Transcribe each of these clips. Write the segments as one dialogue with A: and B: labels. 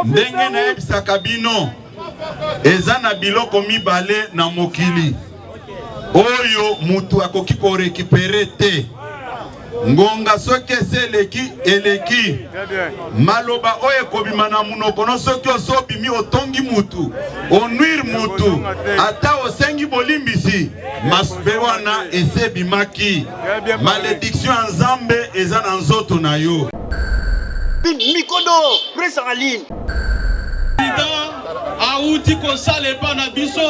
A: ndenge na ebisaka bino eza na biloko mibale na mokili oyo mutu akoki ko récupérer te ngonga soki eleki maloba oyo ekobima na munoko no soki osobimi otongi mutu onuire mutu ata osengi bolimbisi masube wana esebimaki malédiction ya Nzambe eza na nzoto na yo.
B: Mikondo presse en ligne
C: auti kosala epa na biso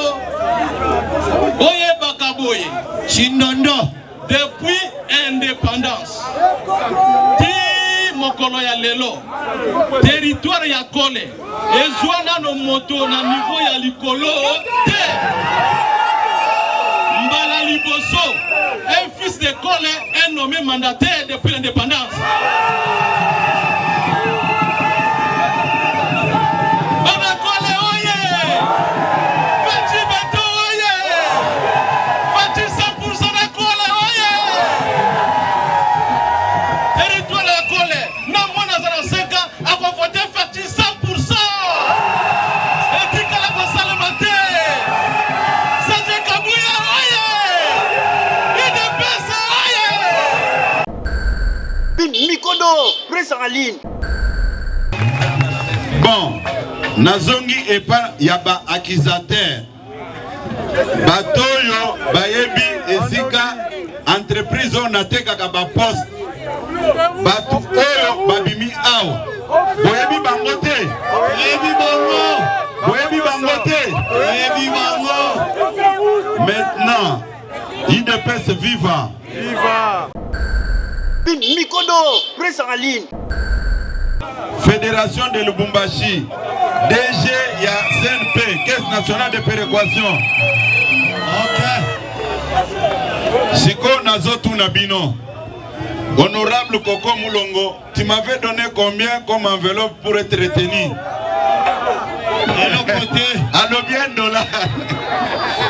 C: oyebaka boye Chindondo depuis indépendance ti mokolo ya lelo territoire ya Kole ezwa nano moto na niveau ya likolo te mbala liboso un fils de Kole est nommé mandataire depuis l'indépendance.
B: Mikondo presse en ligne.
A: Bon, nazongi epa yaba accusateur batoyo bayebi esika entreprise on atekaka ba poste batu oyo babimi awa boyebi bango te boyebi bango maintenant IDPS viva
B: Mikondo presse en ligne.
A: Fédération de Lubumbashi, DG ya CNP, Caisse nationale de péréquation. Ok. Siko nazotu nabino. Honorable Koko Moulongo, tu m'avais donné combien comme enveloppe pour être retenu?
C: De l'autre côté.
A: Allo bien dollar.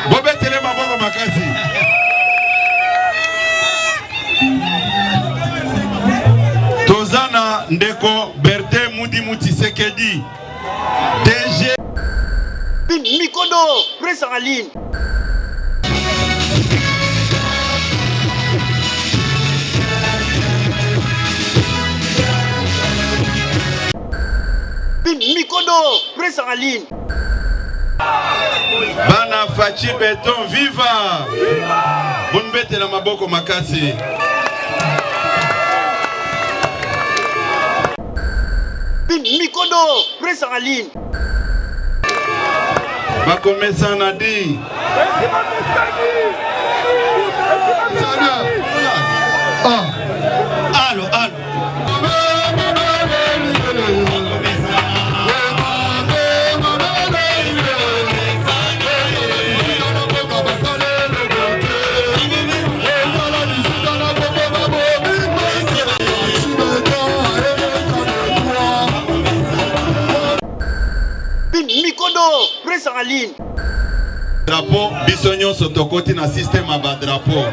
A: Bobe tele maboko makasi. Tozana Ndeko Berte Mudi Mutisekedi DG
B: Mikondo presse en ligne. Mikondo presse en ligne.
A: Bana Fachi Beton viva. Bonbete na maboko makasi.
B: Mikondo presse en ligne.
A: Bakomesa na di.
C: Allo.
B: Mikondo presse en ligne.
A: Drapeau bisonyo sotokoti na système aba drapeau.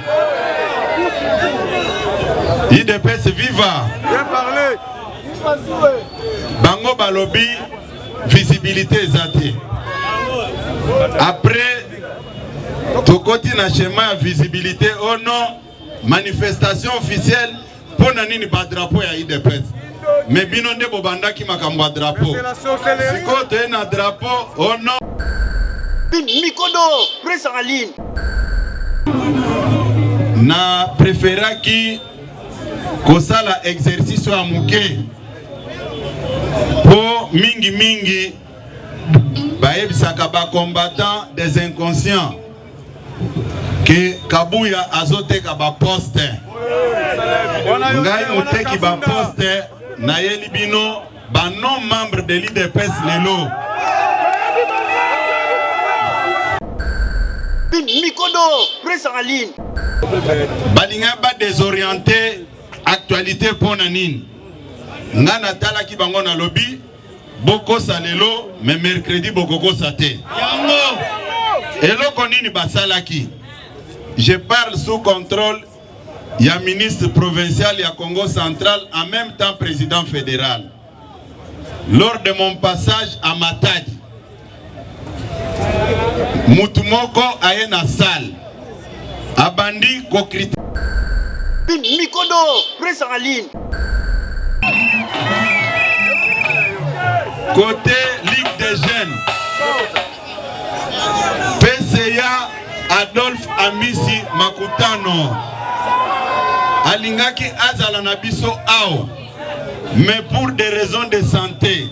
A: IDPS viva.
D: Bien parlé.
A: Bango balobi visibilité ezate. Après tokoti na schéma ya visibilité oh non manifestation officielle pour nini ba drapeau ya IDPS. Mais bino nde bobandaki makambo ya drapeau. Siko te na drapeau oh non.
B: Mikondo presse en ligne.
A: Na préféraki kosala exercice ya muke po mingi bayebisaka ba combattants des inconscients que Kabuya azoteka ba poste ngai muteki ba poste na yeli bino ba non membre de l'IDPS lelo.
B: Mikondo presse en ligne.
A: Balinga ba désorienté actualité pour nanine. Ngana tala ki bango na lobby boko salelo mais mercredi boko sate.
C: Yango.
A: Eloko nini basalaki. Je parle sous contrôle ya ministre provincial ya Congo central en même temps président fédéral. lors de mon passage à Matadi. Mutumoko aye na salle. Abandi ko critique.
B: Mikodo, presse en ligne.
A: Côté Ligue des Jeunes, PCA Adolphe Amisi Makutano alingaki azala na biso ao, mais pour des raisons de santé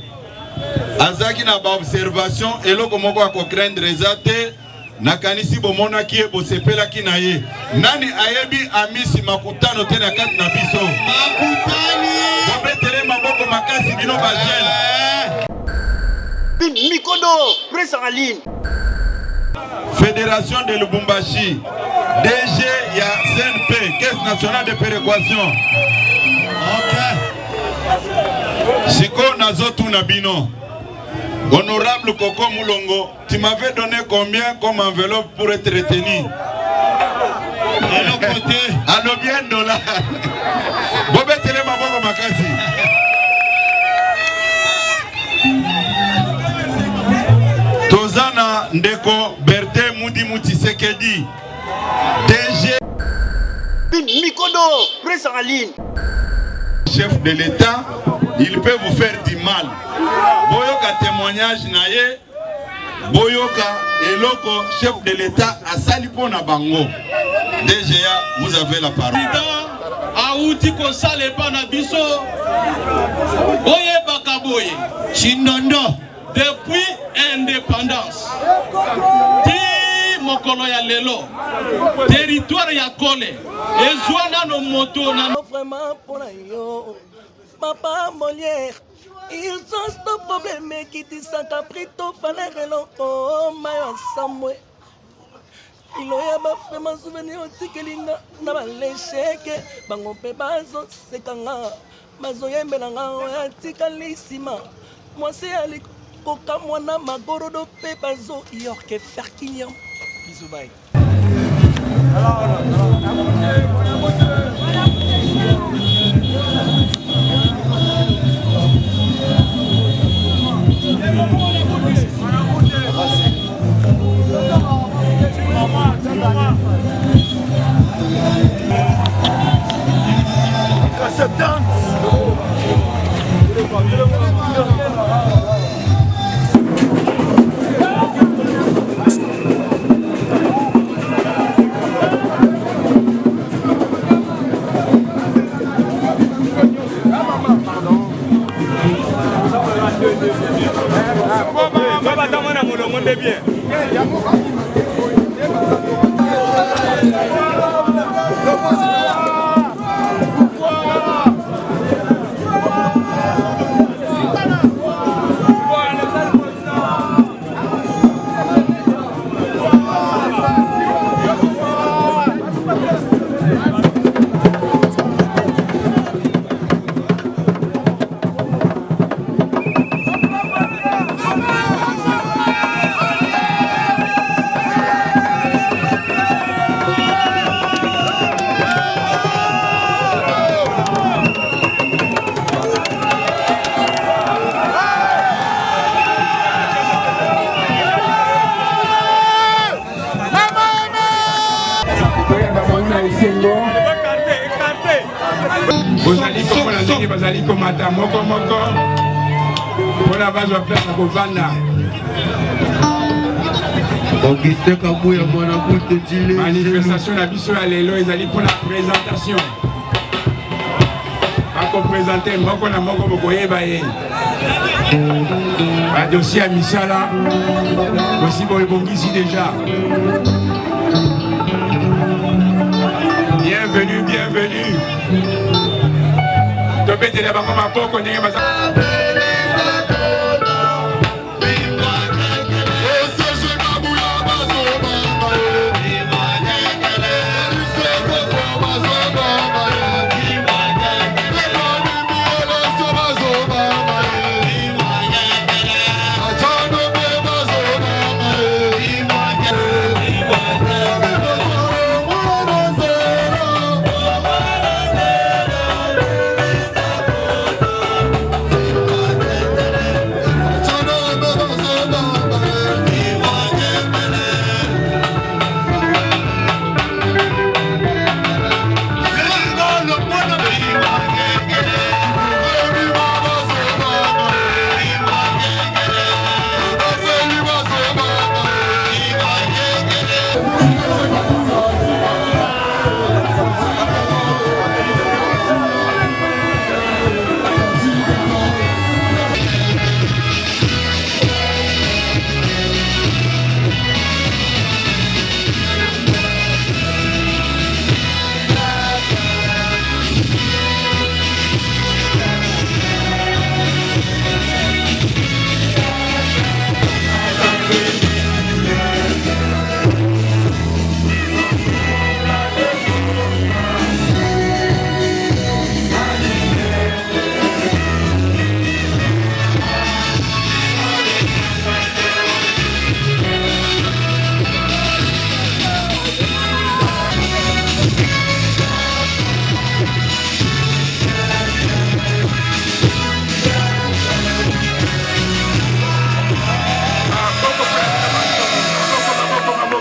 A: azaki na ba observation eloko moko ako craindre ezate nakanisi bomona ki bosepela ki na ye nani ayebi Amisi Makutano tena kati na biso Makutani bobetere maboko makasi bino ba jeune.
B: Mikodo, presse en ligne.
A: Fédération de Lubumbashi, DG ya CNP, Caisse nationale de péréquation. Ok. Siko Nazotu Nabino. Honorable Koko Moulongo, tu m'avais donné combien comme enveloppe pour être retenu? Allo bien dollar. Bobe tele maboko makasi. Tozana Ndeko Berthe Moudi Moutisekedi DG
B: Mikodo, presse en ligne.
A: Chef de l'État, il peut vous faire du mal. Boyoka témoignage naye, Boyoka eloko chef de l'État à Salipona Bango. DGA, vous avez la parole.
C: Aouti ko sale pa na biso. Boye bakaboye. Chindondo. Depuis indépendance, ti mokolo ya lelo, territoire ya Kole, ezwana no moto na
D: vraiment pour yo, papa Molière, ils ont ce problème qui dit ça caprito fallait loko mayo samwe. Il y a vraiment souvenir au tikelinga na balesheke bango pe bazo sekanga bazo yembelanga ya tikalisima moi c'est ali koka mwana magorodo pe bazo yorke ferkinyam bisou bye.
E: Manifestation la biso à l'élo, ils allaient pour la présentation. Pas qu'on présenter, moko na moko bokoye baye. Ba dossier à Misala, aussi pour le ici déjà. Bienvenue, bienvenue. Topete la bango mapoko ndenge baza.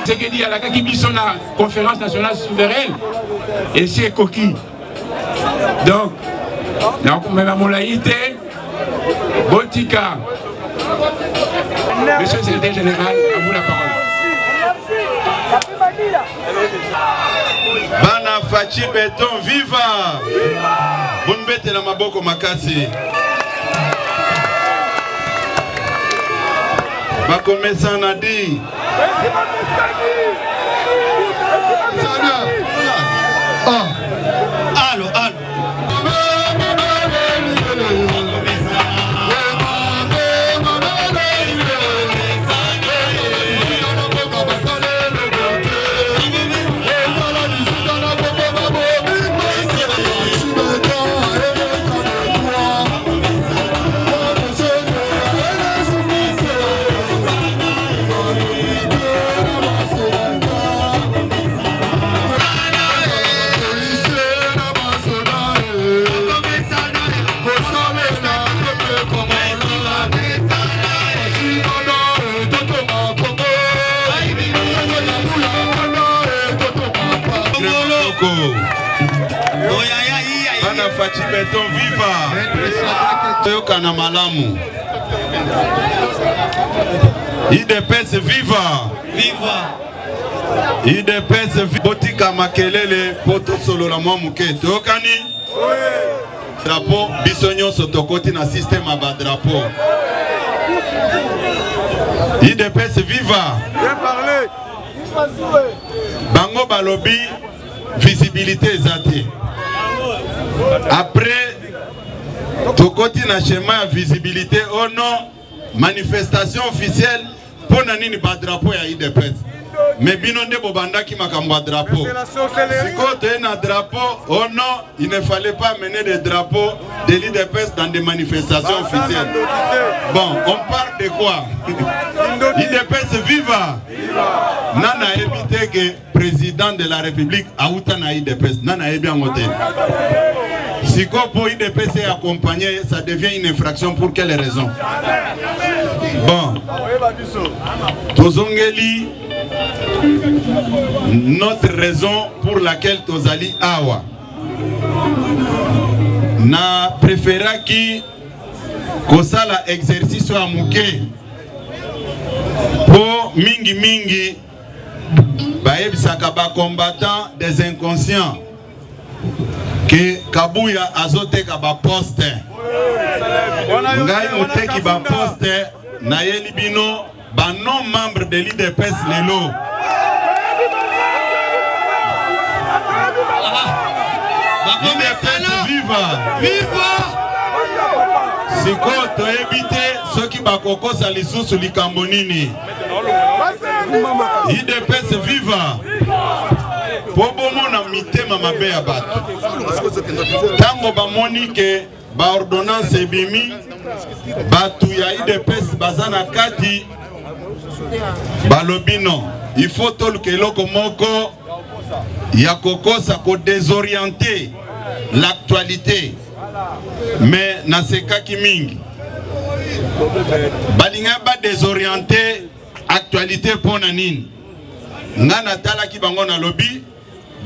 E: Ce qui dit à la Kakibison, la conférence nationale souveraine, et c'est coquille. Donc, même à mon laïté, Botika, monsieur le secrétaire général, à vous la parole.
A: Bana Fachi Beton, viva! Bonbete na maboko makasi. Bakomesa na di.
B: Allo.
A: Bana Fachi Beton, viva! Toyoka na malamu. IDPS, viva!
B: Viva!
A: IDPS, viva! Botika makelele, poto solo la mwa muke. Toyokani? Drapeau, bisonyo sotokoti na système aba drapeau. IDPS, viva!
B: Bien parlé!
A: Bango balobi, visibilité ezate. Après, tokoti na schéma ya visibilité, oh non, manifestation officielle, pour nani ba drapeau ya IDPS. Mais bino nde bobandaki makambo ya drapeau. Siko te na drapeau, oh non, il ne fallait pas mener des drapeaux de l'IDPS dans des manifestations officielles. Bon, on parle de quoi? IDPS viva! Nana évité que président de la République aouta na IDPS. Nana est bien voté. Si pour IDPS est accompagné, ça devient une infraction pour quelle raison? Bon. Tozongeli, notre raison pour laquelle Tozali Awa. Na préféra qui kosala exercice à mouké. Pour mingi baebisaka ba combattants des inconscients que Kabuya azote ka ba poste ngai moteki ba poste na yelibino ba non membre de l'IDPS lelo IDPS viva siko toyebite soki bakokosa lisusu likambo nini IDPS viva Pobomo na mitema mabe ya bato tango bamoni ke ba ordonnance ebimi batu ya IDPS bazana kati balobino il faut toluka eloko moko ya kokosa ko désorienter l'actualité mais na sekaki mingi balinga ba désorienter actualité pona nini ngana tala ki bango na lobby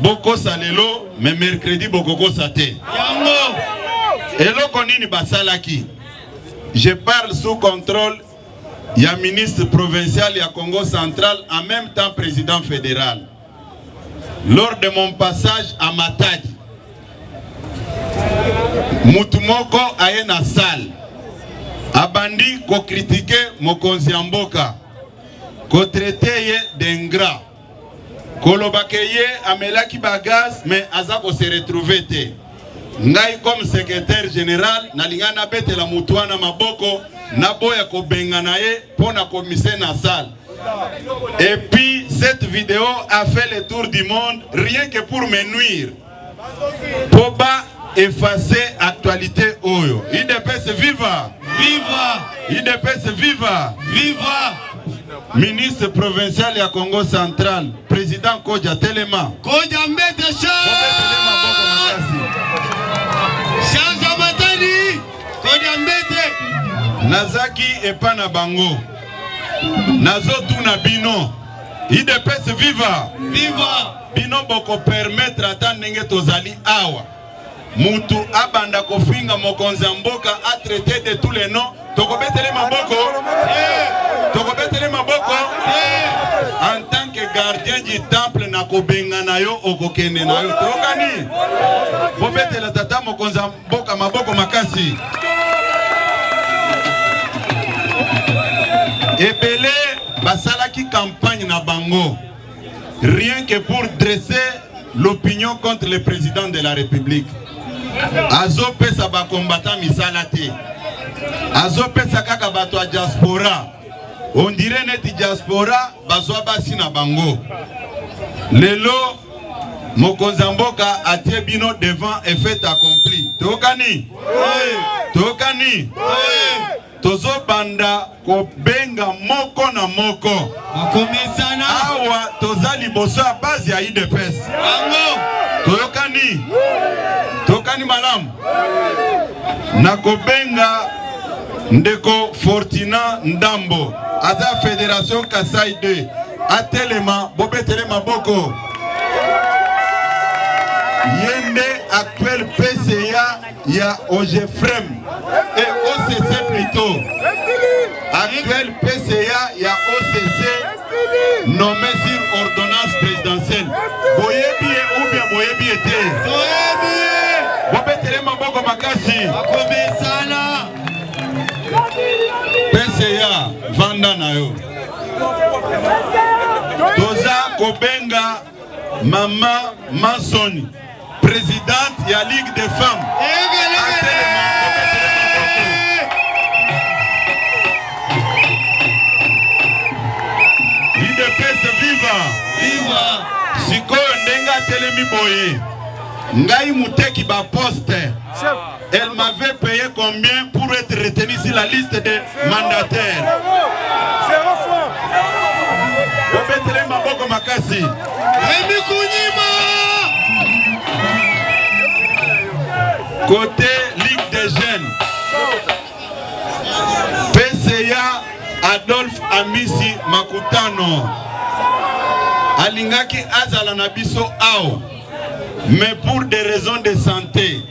A: boko salelo mais mercredi boko sate yango eloko nini basalaki je parle sous contrôle ya ministre provincial ya Congo central en même temps président fédéral lors de mon passage à Matadi mutumoko aye na salle abandi ko critiquer mokonzi ya mboka ko traiter ye d'ingrat kolobake ye amelaki bagaz mais aza ko se retrouver te ngai comme secrétaire général nalingana betela mutuana maboko na boya ko bengana ye pona commissaire na salle. Et puis cette vidéo a fait le tour du monde rien que pour me nuire. Poba effacer actualité oyo. IDPS viva!
B: Viva!
A: IDPS viva!
B: Viva!
A: Ministre provincial ya Congo central, président Kodja Telema.
B: Kodja mbete Chanza Matadi! Kodja mbete!
A: Nazaki epana bango. Nazo tuna bino. IDPS viva.
B: Viva.
A: Bino boko permettre ata ndenge tozali awa. Mutu abanda kofinga mokonzi mboka a traité de tous les noms. Tokobetele maboko. Tokobetele maboko. En tant que gardien du temple na kobenga na yo okokende na yo. Tokani. Bobetele tata mokonzi mboka maboko makasi. Ebele basalaki campagne na bango. Rien que pour dresser l'opinion contre le président de la République. Azo pesa ba combattant misalate. Azo pesa kaka bato a diaspora. On dirait neti diaspora bazwa basi na bango. Lelo Mokonzamboka a tie bino devant et fait accompli. Tokani? Tokani? Tozo banda ko benga moko na moko.
B: Makomesana.
A: Awa tozali boso a base ya IDPS.
B: Bango.
A: Tokani? Tokani malam. Nakobenga ndeko Fortina Ndambo. Aza Fédération Kasai 2. Atelema bobetelema boko. Yende actuel PCA ya OGFREM et OCC plutôt. Actuel PCA ya OCC nommé sur ordonnance présidentielle. Boyebi ou bien boyebi était.
B: Boyebi.
A: Bobetele maboko makasi.
B: Makomesana.
A: PCA vanda na yo. Toza kobenga Mama Mansoni, présidente de la Ligue des femmes. IDPS viva.
B: Viva.
A: Sikoyo ndenga telemi boye. Ngai muteki ba poste. Elle m'avait payé combien pour être retenue sur la liste des mandataires?
F: 0 francs.
A: Bobetele maboko makasi.
B: Rémi Kougnima.
A: Côté Ligue des jeunes, PCA Adolphe Amisi Makutano alingaki azala na biso ao, mais pour des raisons de santé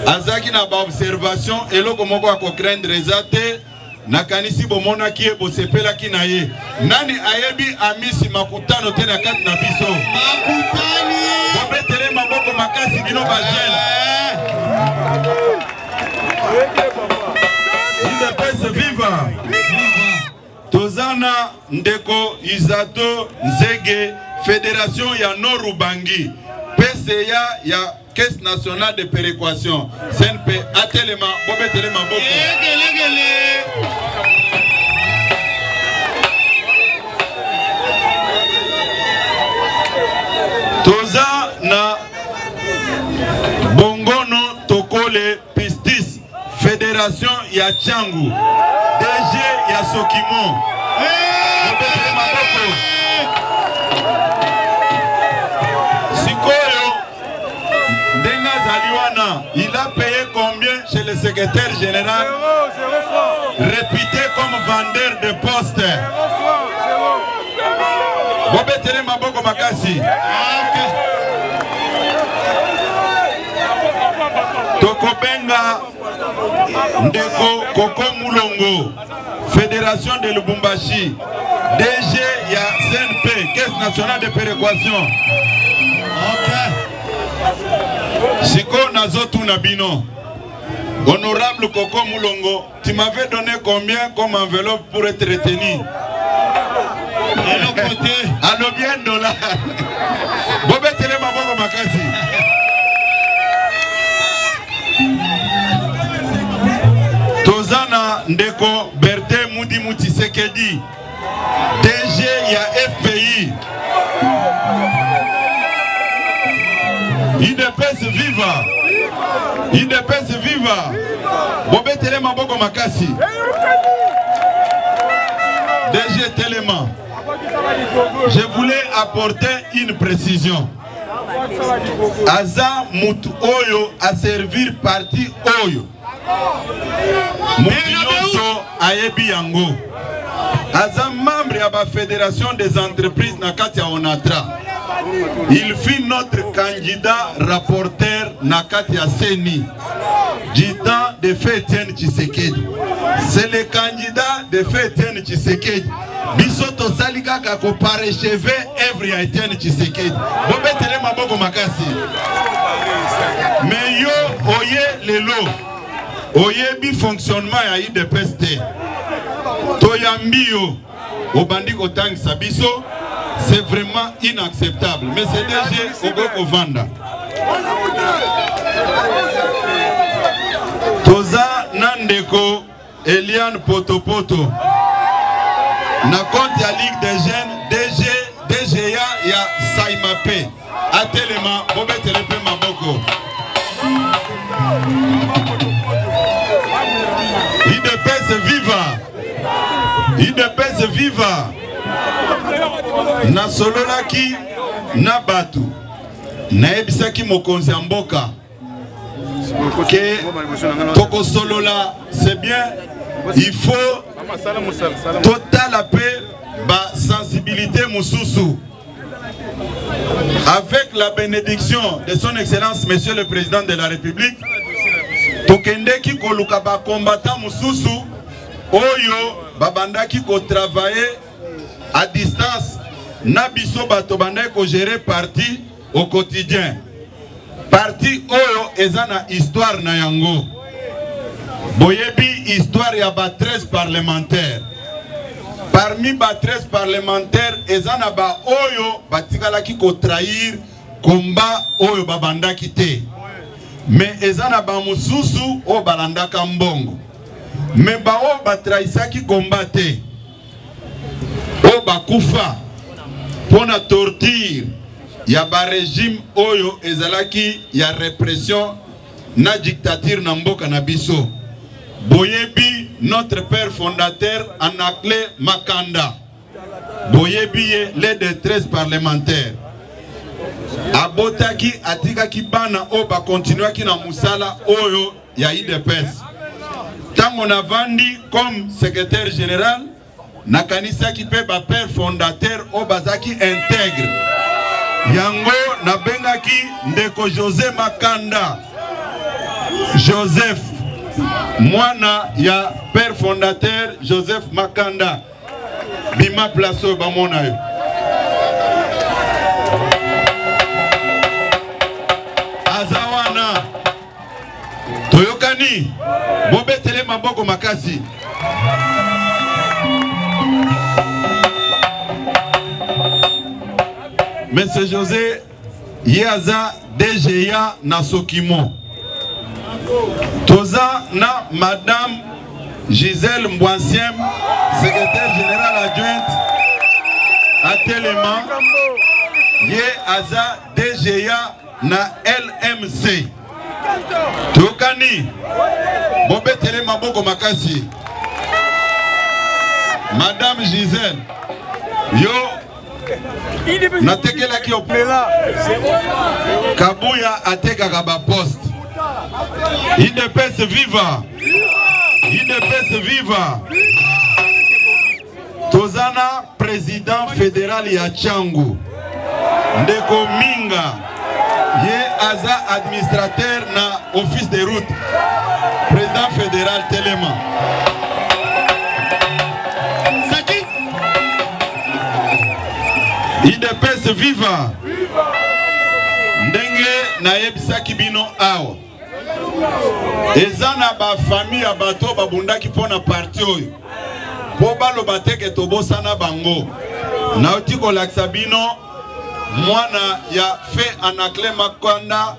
A: azaki na ba observation eloko moko ako craindre ezate nakanisi bomona kie bosepela kina ye nani ayebi Amisi Makutano tena kati na biso
B: Makutani.
A: bobetele maboko makasi bino ba jeune. IDPS viva. Tozana ndeko Izato Nzege Fédération ya Norubangi PCA ya Caisse nationale de péréquation CNP atelema bobetelema boko. Toza na Bongono Tokole Pistis Fédération ya Changu DG ya Sokimo. Sikoyo Denga Zaliwana, il a payé combien chez le secrétaire général?
F: 0 francs.
A: Réputé comme vendeur de poste.
F: 0 francs.
A: Bobetele maboko makasi. Tokobenga ndeko Koko Mulongo Fédération de Lubumbashi DG ya CNP Caisse nationale de péréquation. Siko nazotu nabino. Honorable Koko Mulongo, tu m'avais donné combien comme enveloppe pour être retenu? Allo bien dollar. Bobetele maboko makasi. Tozana ndeko Berte Mudi Mutisekedi DG ya FPI. IDPS viva. IDPS viva. Bobetele maboko makasi. DG Téléma. Je voulais apporter une précision. Aza mutu oyo a servir parti oyo. Mutu nyonso ayebi yango. Aza membre ya ba fédération des entreprises na kati ya Onatra. Il fut notre candidat rapporteur na kati ya Seni du temps de Feu Etienne Tshisekedi. C'est le candidat de Feu Etienne Tshisekedi. Biso tosali kaka ko paracheve œuvre ya Etienne Tshisekedi. Bobetele maboko makasi. Mais yo oye lelo. Oyebi fonctionnement ya IDPS te. Toyambi yo obandi kotangisa biso. C'est vraiment inacceptable. Mais c'est DG Ogoko Vanda. Toza Nandeko Eliane Potopoto. Na compte ya Ligue des Jeunes DGA ya Saimape. Atelema Bobetelepe Maboko. IDPS viva. IDPS viva. Na sololaki na batu na ebisaki mokonzi ya mboka ke toko solola c'est bien, il faut total appel ba sensibilité mususu avec la bénédiction de son excellence monsieur le président de la République tokendeki koluka ba combattant mususu oyo babandaki ko travailler à distance, Nabiso Batobanda ko gérer parti au quotidien. Parti Oyo ezana histoire na yango. Boyebi histoire ya ba 13 parlementaires. Parmi ba 13 parlementaires ezana ba Oyo batikala ki ko trahir combat Oyo babanda kite. Mais ezana ba mususu o balanda kambongo. Mais ba o batraisa ki combatté. O bakufa pona torture ya ba régime oyo ezalaki ya répression na dictature na mboka na biso. Boyebi notre père fondateur Anakle Makanda. Boyebi les des 13 parlementaires. Abotaki atikaki bana o ba continuaki na musala oyo ya IDPS. Tango na vandi comme secrétaire général nakanisa ki pe ba père fondateur o bazaki intègre yango na bengaki ndeko José Makanda Joseph mwana ya père fondateur Joseph Makanda bima plaso ba mona yo azawana toyokani bobetele maboko makasi. Monsieur José Yaza DGA Nasokimo. Toza na Madame Gisèle Mbouansiem, secrétaire générale adjointe à Téléma. Ye Aza DGA na LMC. Tokani Bobetele Maboko Makasi. Madame Gisèle yo natekela ki Kabuya ateka kaba poste. IDPS viva. IDPS viva. Tozana président fédéral ya Tchangu Ndeko Minga ye aza administrateur na office de route président fédéral Téléma. IDPS viva. Ndenge na yebisaki bino awa. Ezana ba famille ya bato babundaki pona parti oyo. Po balo bateke tobosana bango. Na otiko laksa bino mwana ya fait Anakle Makanda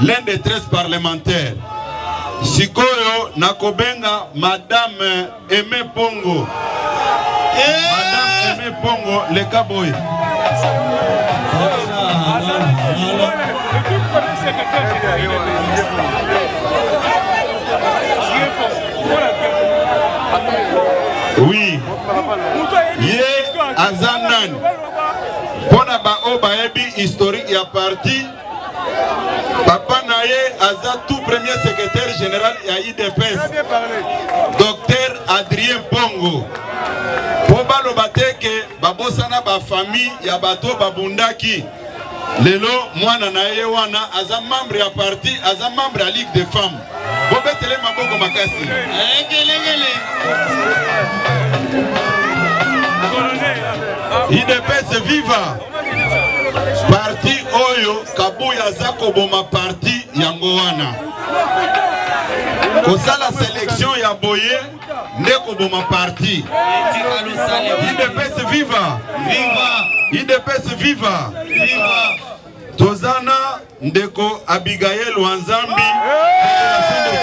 A: l'un des 13 parlementaires. Sikoyo nakobenga Madame Aimé Pongo. Madame Aimé Pongo le Kaboy. Oui. Ye Azandan. Pona ba oba ebi historique ya parti. Papa Naye Aza tout premier secrétaire général ya IDPS. Docteur Adrien Pongo. Poba lo bateke abosana ba famille ya bato babundaki. Lelo mwana na ye wana aza membre ya parti, aza membre ya Ligue des femmes. Bobetele maboko makasi. IDPS viva. Parti oyo Kabuya zako boma parti yango wana. Kosala sélection ya boye ndeko boma parti. IDPS viva. Viva. IDPS viva. Viva. Tozana ndeko Abigail Wanzambi.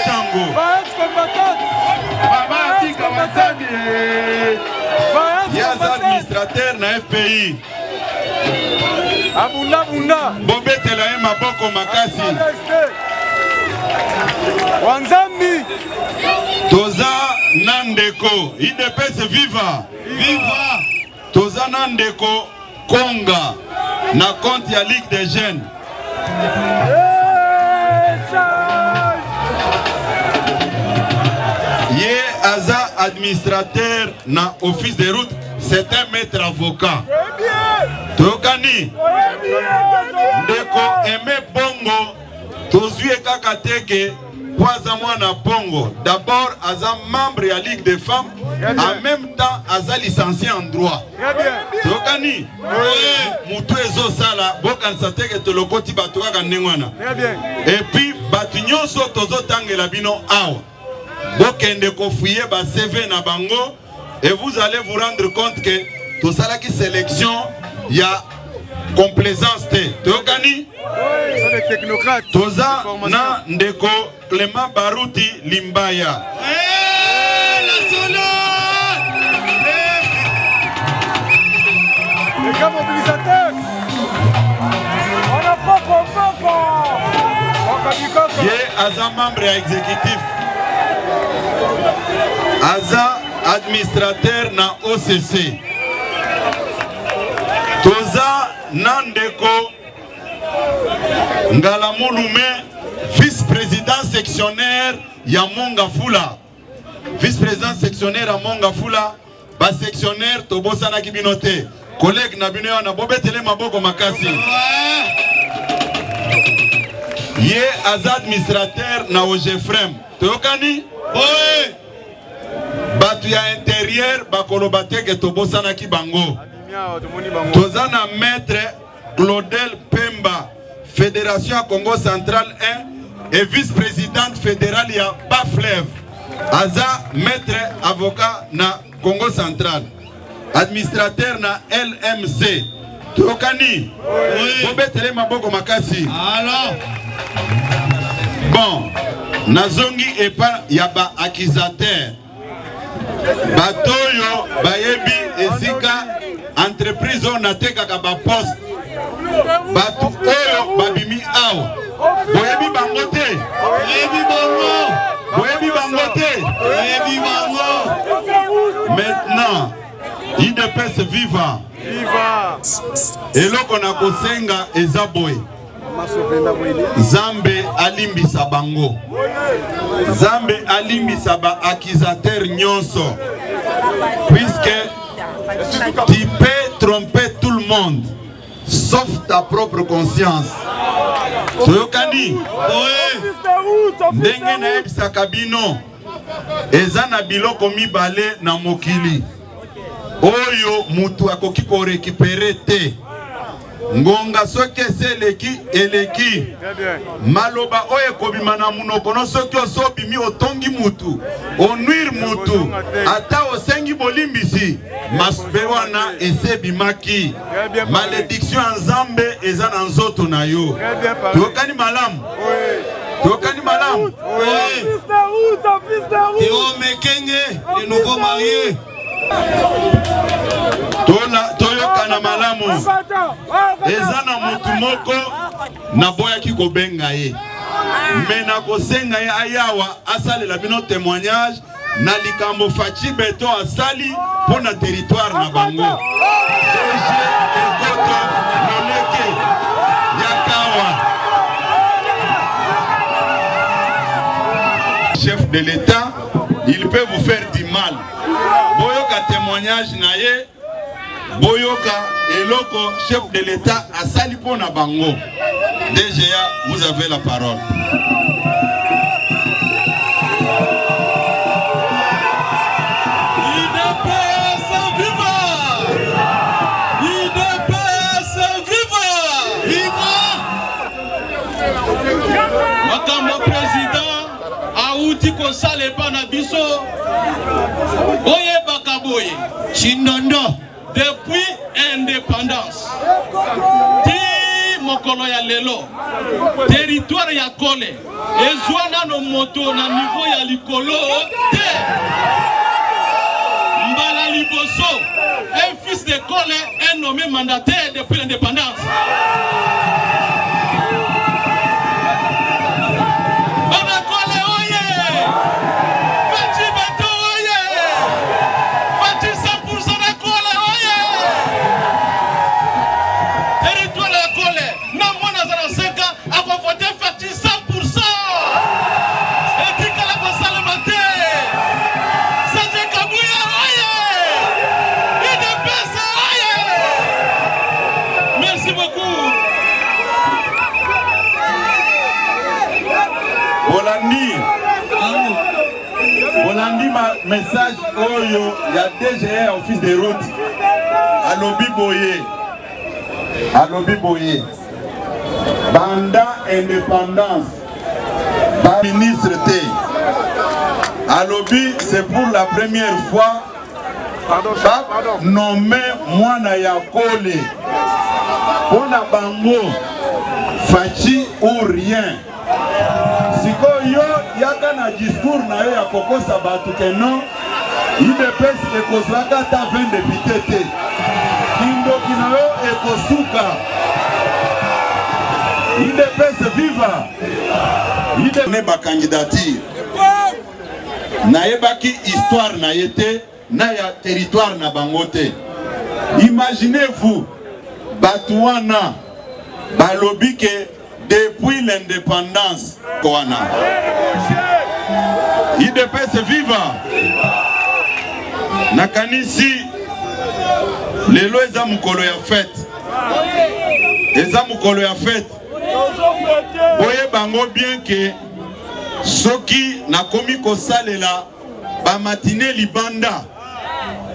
A: Chango. Yaza administrateur na FPI.
F: Abunda bunda.
A: Bobetela ye maboko makasi.
F: Wanzambi.
A: Toza nandeko. IDPS viva. Viva. Toza nandeko Konga. Na compte ya Ligue des Jeunes. Ye aza administrateur na office de route. C'est un maître avocat. Tokani ndeko Aimé Bongo tozue kaka teke kwaza mwana Bongo. D'abord aza membre ya Ligue des femmes, en même temps aza licencié en droit. Tokani mutu ezo sala bokanisa teke tolokoti bato kaka ndengwana. Et puis batu nyonso tozo tangela bino awa bokende kofouiller ba CV na bango. Et vous allez vous rendre compte que tout ça là qui sélection, il y a complaisance. Tokani?
F: C'est des technocrates.
A: Toza na ndeko Clément Barouti Limbaya.
F: Les gars mobilisateurs. On a pas
A: Ye Aza membre exécutif. Aza administrateur na OCC. Toza Nandeko Ngalamulume, vice-président sectionnaire ya Mongafula. Vice-président sectionnaire à Mongafula, ba sectionnaire Tobosana Kibinote. Collègue Nabino na bobetele maboko makasi. Ye Aza administrateur na OGFREM. Tokani? Oui. Batu ya intérieur bakolobate ke tobosana ki bango. Tozana maître Claudel Pemba, Fédération Congo Central 1 et vice-présidente fédérale ya Baflev. Aza maître avocat na Congo Central. Administrateur na LMC. Tokani? Oui. Bobetele maboko makasi. Alors. Bon, nazongi epa yaba accusateur. Batoyo bayebi esika entreprise on ateka ba poste. Batu oyo babimi awa. Boyebi bangote. Boyebi bango. Boyebi bangote. Boyebi bango. Maintenant, IDPS viva. Viva. Eloko na kosenga ezaboy. Zambe alimbisa bango. Zambe alimbisa ba accusateur nyonso. Puisque tu peux tromper tout le monde sauf ta propre conscience. Toyokani? Ndenge na ebisa kabino eza na biloko mibale na mokili. Oyo mutu akoki ko récupérer te. Ngonga soki eleki eleki. Maloba oye kobima na munoko no soki osobimi otongi mutu, onuire mutu, ata osengi bolimbisi, masbe wana esebimaki. Malédiction Nzambe eza na nzoto na yo. Tokani malamu? Tokani malamu? Théo Mekenge, le nouveau marié. Toyokana malamu. Eza na mutu moko na boya ki kobenga ye. Mais na kosenga ye ayawa asalela bino témoignage na likambo fachi beto asali pour na territoire na bango. Ekoto Moleke Yakawa. Chef de l'État, il peut vous faire du mal. Boyoka témoignage na ye boyoka eloko chef de l'État a sali pona bango. DGA, vous avez la parole.
C: Makambo président Aouti Kosale Panabiso Oye Bakaboye
B: Chindondo
C: depuis indépendance Ti mokolo ya lelo territoire ya Kole ezwana no moto na niveau ya likolo te Mbala Liboso un fils de Kole est nommé mandataire depuis l'indépendance.
A: Bolandi ma message oyo ya DGA office de route alobi boye banda indépendance ba ministre te alobi c'est pour la première fois nommé mwana ya Kole pona bango fachi ou rien. Sikoyo yaka na discours na yo ya kokosa batu keno IDPS ekozwaka ta 20 députés te kindoki na yo ekosuka IDPS viva IDPS ba candidature na yebaki histoire na yete na ya territoire na bangote. Imaginez-vous batu wana balobi ke depuis l'indépendance, Koana. IDPS viva. Nakanisi, lelo eza mukolo ya fête. Eza mukolo ya fête. Boye bango bien que soki nakomi kosalela ba matinée libanda.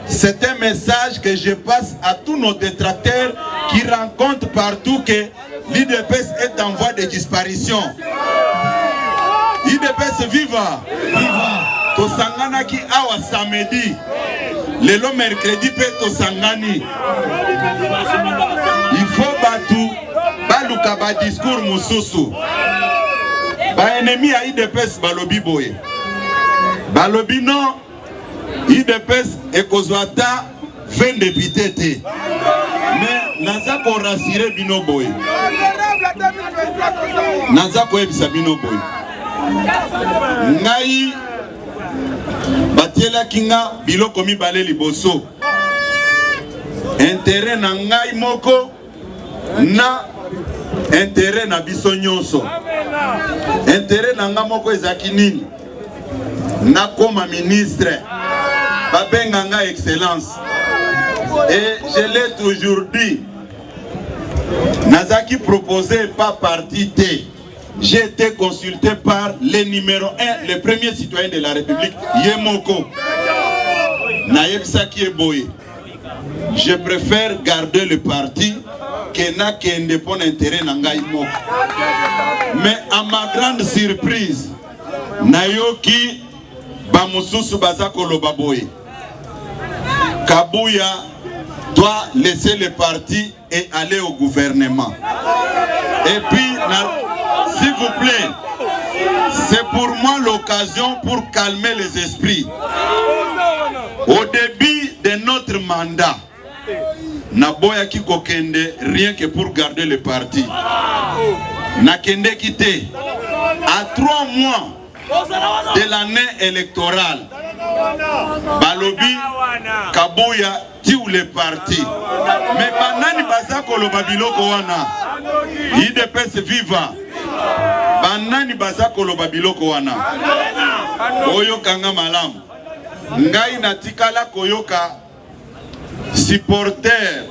A: C'est un message que je passe à tous nos détracteurs qui rencontrent partout que l'IDPS est en voie de disparition. IDPS viva. Tosangana ki awa samedi. Lelo mercredi pe tosangani. Il faut batu baluka ba discours mususu. Ba ennemi a IDPS balobi boye. Balobi non. IDPS ekozwata 20 députés te. Mais naza ko rassurer bino boy. Naza ko ebisa bino boy. Ngai batiela kinga biloko mibale liboso. Intérêt na ngai moko na intérêt na biso nyonso. Intérêt na nga moko ezaki nini? Na koma ministre. Babenganga excellence. Et je l'ai toujours dit, Nazaki proposé pas parti T. J'ai été consulté par le numéro 1, le premier citoyen de la République, Yemoko. Naïb Saki Eboye. Je préfère garder le parti que n'a qu'un dépôt d'intérêt Nangaï Moko. Mais à ma grande surprise, Nayoki Bamususu Bazako Lobaboye. Kabouya doit laisser le parti et aller au gouvernement. Et puis, s'il vous plaît, c'est pour moi l'occasion pour calmer les esprits. Au début de notre mandat, Naboya ki kokende rien que pour garder le parti. Nakende quitté à 3 mois de l'année électorale. Balobi Kabouya tiu le parti. Mais banani bazako lo babiloko wana. IDPS viva. Banani bazako lo babiloko wana. Oyo kanga malamu. Ngai natikala koyoka supporter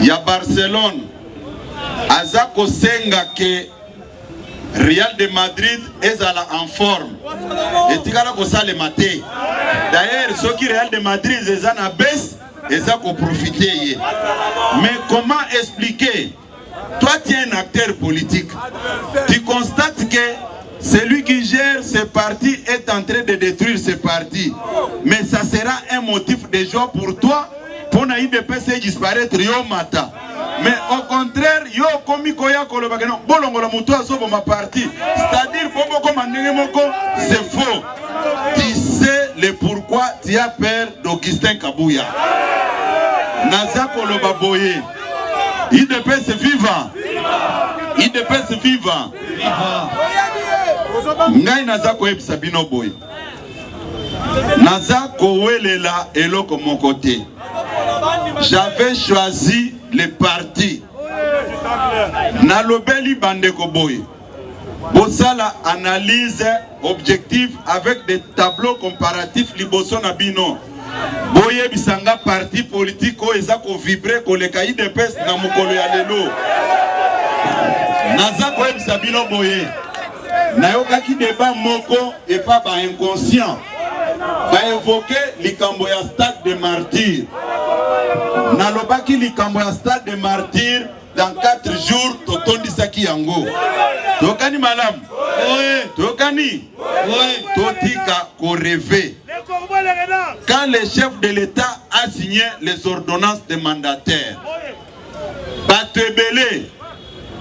A: ya Barcelone aza kosenga ke Real de Madrid ezala en forme etikala kosala maté. D'ailleurs ceux qui Real de Madrid eza na baisse eza ko profiter ye. Mais comment expliquer? Toi tu es un acteur politique, tu constates que celui qui gère ce parti est en train de détruire ce parti, mais ça sera un motif de joie pour toi pour na IDPS disparaître yo mata. Mais au contraire, yo komi koya koloba non bolongo la muto asobo ma parti, c'est-à-dire bobo comme moko, c'est faux. Tu sais le pourquoi tu as peur d'Augustin Kabouya. Naza koloba boye. IDPS viva. IDPS viva. Ngai naza koyebisa bino boye. Naza kowelela eloko mon côté. J'avais choisi le parti. Nalobeli bandeko boye. Bosala analyse objective avec des tableaux comparatifs liboso na bino. Boye bisanga parti politique o eza ko vibrer ko leka IDPS na mukolo ya lelo. Naza koyebisa bino boye. Nayokaki débat moko et pas ba inconscient. Va évoquer likambo ya stade de martyr. Nalobaki likambo ya stade de martyr dans 4 jours totondi saki yango. Tokani malam. Oui. Tokani. Oui. Totika ko rêver. Quand le chef de l'État a signé les ordonnances de mandataires, Batebele,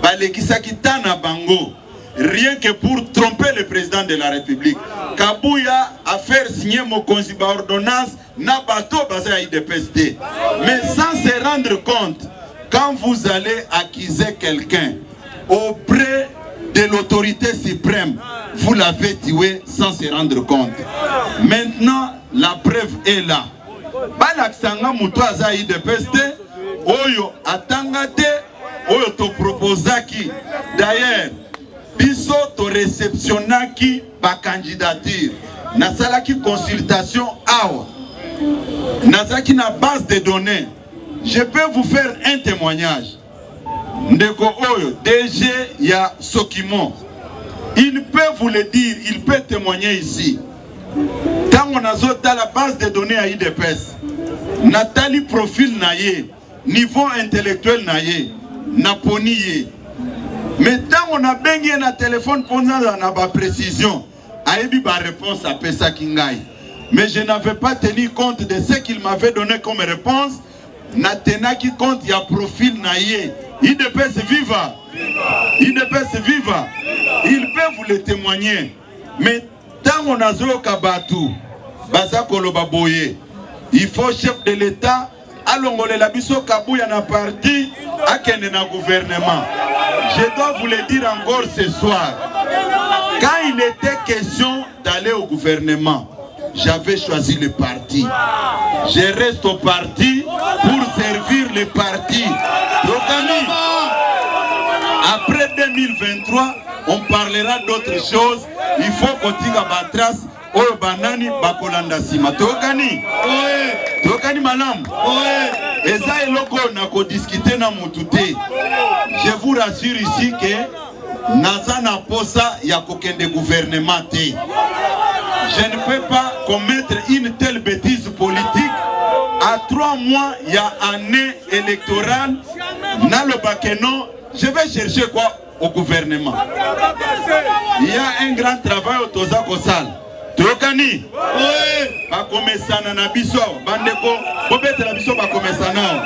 A: Balekisaki Tana Bango, rien que pour tromper le président de la République. Kabouya a fait signer mon consiba ordonnance na bateau basé à IDPST. Mais sans se rendre compte, quand vous allez accuser quelqu'un auprès de l'autorité suprême, vous l'avez tué sans se rendre compte. Maintenant, la preuve est là. Balaksanga muto aza IDPST, oyo atangate, oyo to proposaki. D'ailleurs, biso to réceptionnaki ba candidature. Nasalaki consultation awa. Nazaki na base de données. Je peux vous faire un témoignage. Ndeko oyo, DG ya Sokimon. Il peut vous le dire, il peut témoigner ici. Quand on a zoté la base de données à IDPS, Nathalie profil naye, niveau intellectuel naye, naponi. Mais tant on a baigné na téléphone pour nous na ba précision, ayebi ba réponse à Pesa Kingai. Mais je n'avais pas tenu compte de ce qu'il m'avait donné comme réponse. Natenaki compte ya profil naye. IDPS viva. IDPS viva. Il peut vous le témoigner. Mais tant on a zo kabatu, baza koloba boye. Il faut chef de l'État alongole la biso Kabouya na parti akende na gouvernement. Je dois vous le dire encore ce soir. Quand il était question d'aller au gouvernement, j'avais choisi le parti. Je reste au parti pour servir le parti. Après 2023, on parlera d'autres choses. Il faut qu'on tire à trace. Oyo banani bakolanda sima. Tokani? Tokani malam? Eza eloko na ko discuter na mutute. Je vous rassure ici que naza na posa ya kokende gouvernement te. Je ne peux pas commettre une telle bêtise politique à 3 mois il y a année électorale. Dans le Bakeno, je vais chercher quoi au gouvernement? Il y a un grand travail au Toza Kosal. Tokani? Oui. Bakomesana na biso, bandeko, bobete na biso bakomesana.